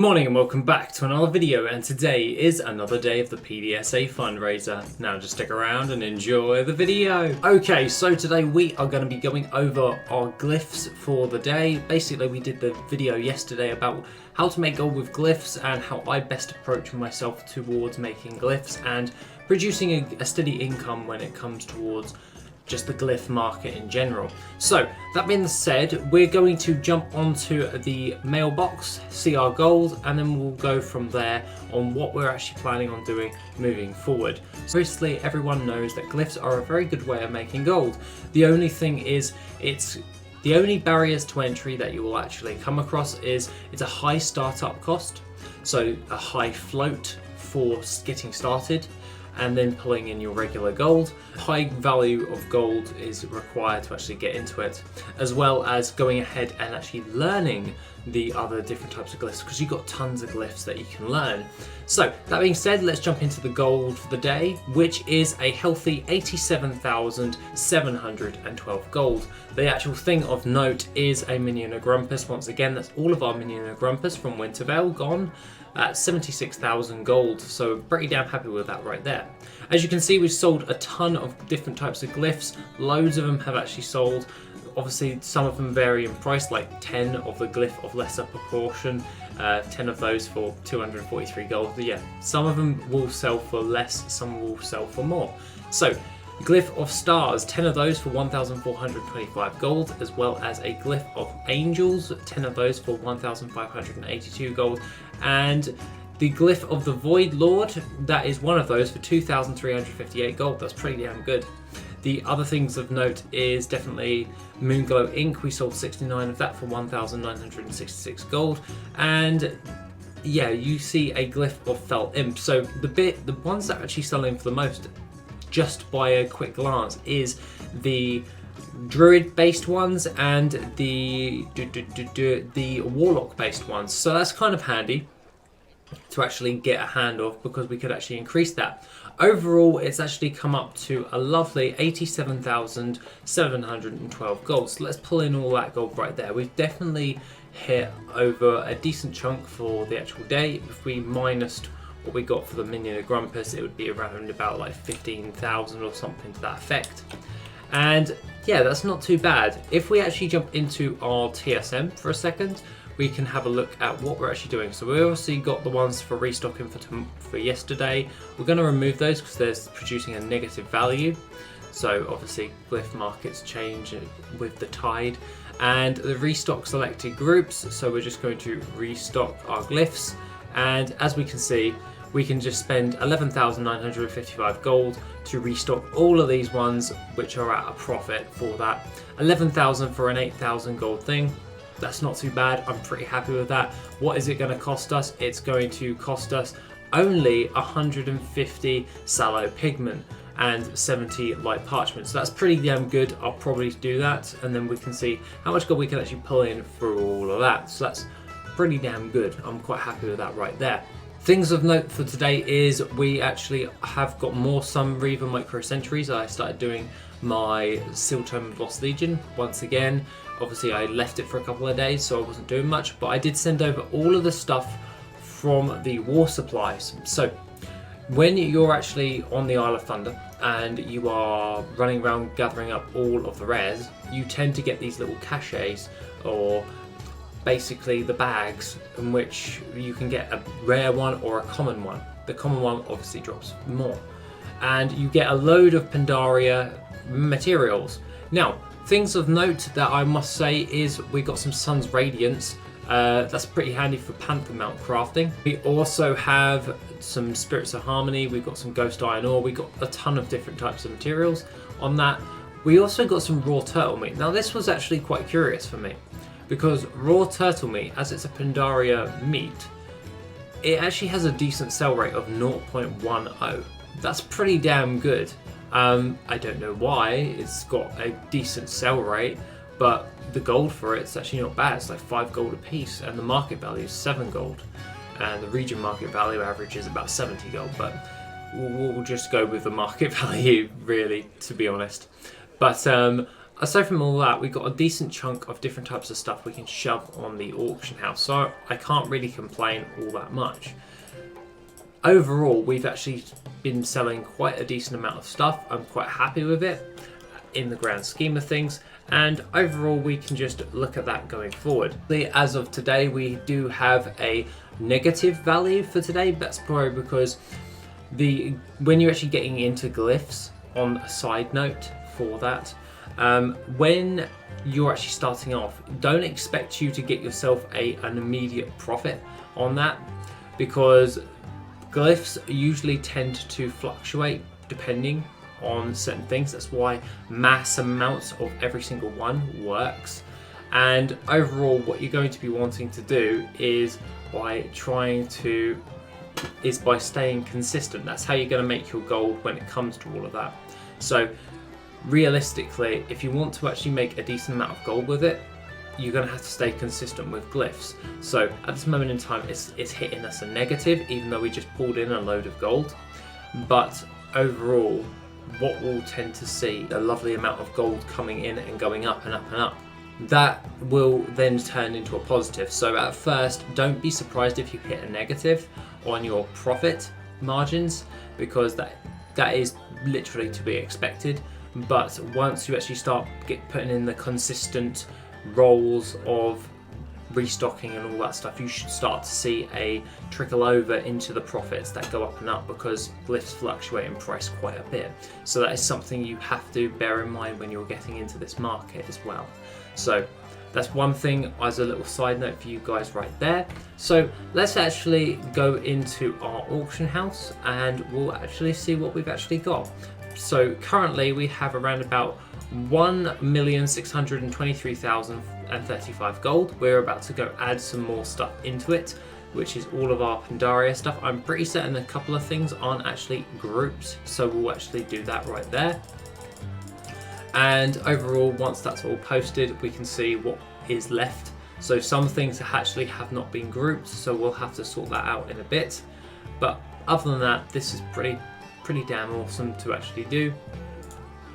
Morning and welcome back to another video, and today is another day of the PDSA fundraiser. Now just stick around and enjoy the video. Okay, so today we are going to be going over our glyphs for the day. Basically we did the video yesterday about how to make gold with glyphs and how I best approach myself towards making glyphs and producing a steady income when it comes towards just the glyph market in general. So that being said, we're going to jump onto the mailbox, see our gold, and then we'll go from there on what we're actually planning on doing moving forward. So obviously everyone knows that glyphs are a very good way of making gold. The only thing is the only barriers to entry that you will actually come across is it's a high startup cost, so a high float for getting started, and then pulling in your regular gold. High value of gold is required to actually get into it, as well as going ahead and actually learning the other different types of glyphs, because you've got tons of glyphs that you can learn. So that being said, let's jump into the gold for the day, which is a healthy 87,712 gold. The actual thing of note is a minion of Grumpus. Once again, that's all of our minion of Grumpus from Wintervale gone at 76,000 gold, so pretty damn happy with that right there. As you can see, we've sold a ton of different types of glyphs. Loads of them have actually sold. Obviously some of them vary in price, like 10 of the glyph of lesser proportion, 10 of those for 243 gold. But yeah, some of them will sell for less, some will sell for more. So Glyph of Stars, 10 of those for 1,425 gold, as well as a Glyph of Angels, 10 of those for 1,582 gold, and the Glyph of the Void Lord, that is one of those for 2,358 gold. That's pretty damn good. The other things of note is definitely Moonglow Ink. We sold 69 of that for 1,966 gold, and yeah, you see a Glyph of Fell Imp. So the ones that are actually selling for the most, just by a quick glance, is the druid based ones and the warlock based ones. So that's kind of handy to actually get a hand of, because we could actually increase that. Overall, it's actually come up to a lovely 87,712 gold. So let's pull in all that gold right there. We've definitely hit over a decent chunk for the actual day. If we minused what we got for the minion of Grumpus, it would be around about like 15,000 or something to that effect. And yeah, that's not too bad. If we actually jump into our TSM for a second, we can have a look at what we're actually doing. So we obviously got the ones for restocking for yesterday. We're going to remove those because they're producing a negative value. So obviously glyph markets change with the tide. And the restock selected groups, so we're just going to restock our glyphs. And as we can see, we can just spend 11,955 gold to restock all of these ones, which are at a profit for that. 11,000 for an 8,000 gold thing. That's not too bad. I'm pretty happy with that. What is it going to cost us? It's going to cost us only 150 sallow pigment and 70 light parchment. So that's pretty damn good. I'll probably do that, and then we can see how much gold we can actually pull in through all of that. So that's pretty damn good. I'm quite happy with that right there. Things of note for today is we actually have got more Sun Reaver Micro Sentries. I started doing my Seal Tome Lost Legion once again. Obviously I left it for a couple of days, so I wasn't doing much, but I did send over all of the stuff from the war supplies. So when you're actually on the Isle of Thunder and you are running around gathering up all of the rares, you tend to get these little caches, or basically the bags, in which you can get a rare one or a common one. The common one obviously drops more, and you get a load of Pandaria materials. Now, things of note that I must say is we got some Sun's Radiance. That's pretty handy for Panther Mount crafting. We also have some Spirits of Harmony. We've got some Ghost Iron Ore. We got a ton of different types of materials on that. We also got some raw turtle meat. Now this was actually quite curious for me, because raw turtle meat, as it's a Pandaria meat, it actually has a decent sell rate of 0.10. That's pretty damn good. I don't know why it's got a decent sell rate, but the gold for it's actually not bad. It's like 5 gold a piece, and the market value is 7 gold, and the region market value average is about 70 gold, but we'll just go with the market value, really, to be honest. But aside from all that, we've got a decent chunk of different types of stuff we can shove on the auction house, so I can't really complain all that much. Overall, we've actually been selling quite a decent amount of stuff. I'm quite happy with it in the grand scheme of things, and overall we can just look at that going forward. As of today, we do have a negative value for today. That's probably because when you're actually getting into glyphs, on a side note for that, when you're actually starting off, don't expect you to get yourself an immediate profit on that, because glyphs usually tend to fluctuate depending on certain things. That's why mass amounts of every single one works. And overall, what you're going to be wanting to do is by staying consistent. That's how you're going to make your gold when it comes to all of that. So realistically, if you want to actually make a decent amount of gold with it, you're going to have to stay consistent with glyphs. So at this moment in time, it's hitting us a negative, even though we just pulled in a load of gold. But overall, what we'll tend to see, a lovely amount of gold coming in and going up and up and up. That will then turn into a positive. So at first, don't be surprised if you hit a negative on your profit margins, because that is literally to be expected. But once you actually start putting in the consistent rolls of restocking and all that stuff, you should start to see a trickle over into the profits that go up and up, because glyphs fluctuate in price quite a bit. So that is something you have to bear in mind when you're getting into this market as well. So that's one thing as a little side note for you guys right there. So let's actually go into our auction house and we'll actually see what we've actually got. So currently we have around about 1,623,035 gold. We're about to go add some more stuff into it, which is all of our Pandaria stuff. I'm pretty certain a couple of things aren't actually grouped, so we'll actually do that right there. And overall, once that's all posted, we can see what is left. So some things actually have not been grouped, so we'll have to sort that out in a bit. But other than that, this is pretty damn awesome to actually do.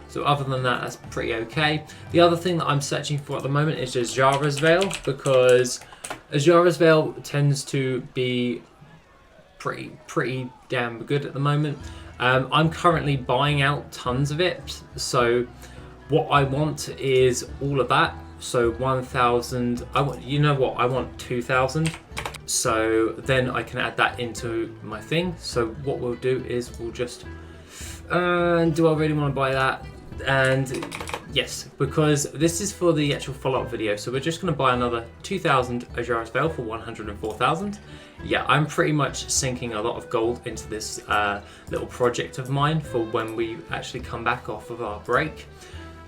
So other than that, that's pretty okay. The other thing that I'm searching for at the moment is Azshara's Veil, because Azshara's Veil tends to be pretty damn good at the moment. I'm currently buying out tons of it, so what I want is all of that. So 1,000. I want 2,000. So then I can add that into my thing. So what we'll do is we'll just do I really want to buy that? And yes, because this is for the actual follow-up video, so we're just going to buy another 2,000 Azshara's Veil for 104,000. Yeah, I'm pretty much sinking a lot of gold into this little project of mine for when we actually come back off of our break.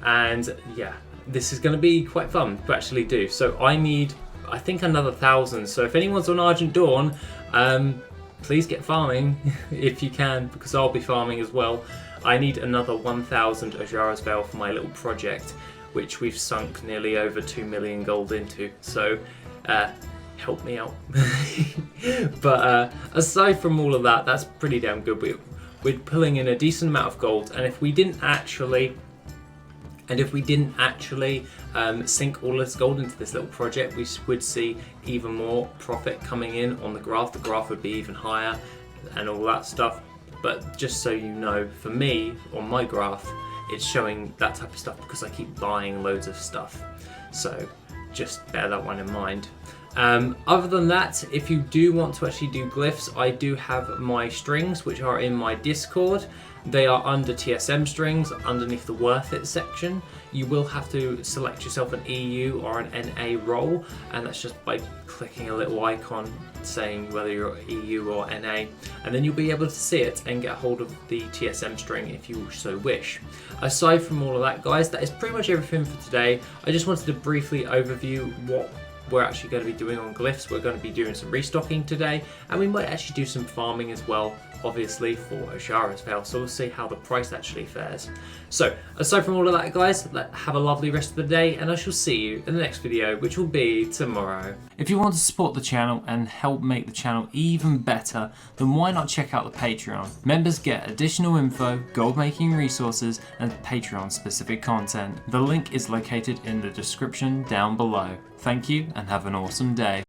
And yeah, this is going to be quite fun to actually do. So I need, I think, another 1,000. So if anyone's on Argent Dawn, please get farming if you can, because I'll be farming as well. I need another 1,000 Azshara's Veil for my little project, which we've sunk nearly over 2 million gold into. So help me out. But aside from all of that, that's pretty damn good. We're pulling in a decent amount of gold, and if we didn't actually sink all this gold into this little project, we would see even more profit coming in on the graph. The graph would be even higher and all that stuff. But just so you know, for me, on my graph, it's showing that type of stuff because I keep buying loads of stuff. So just bear that one in mind. Other than that, if you do want to actually do glyphs, I do have my strings, which are in my Discord. They are under TSM strings, underneath the WorthIt section. You will have to select yourself an EU or an NA role, and that's just by clicking a little icon saying whether you're EU or NA, and then you'll be able to see it and get a hold of the TSM string if you so wish. Aside from all of that, guys, that is pretty much everything for today. I just wanted to briefly overview what we're actually going to be doing on Glyphs. We're going to be doing some restocking today, and we might actually do some farming as well, obviously for Ashara's Veil, so we'll see how the price actually fares. So aside from all of that, guys, have a lovely rest of the day, and I shall see you in the next video, which will be tomorrow. If you want to support the channel and help make the channel even better, then why not check out the Patreon? Members get additional info, gold making resources, and Patreon specific content. The link is located in the description down below. Thank you and have an awesome day.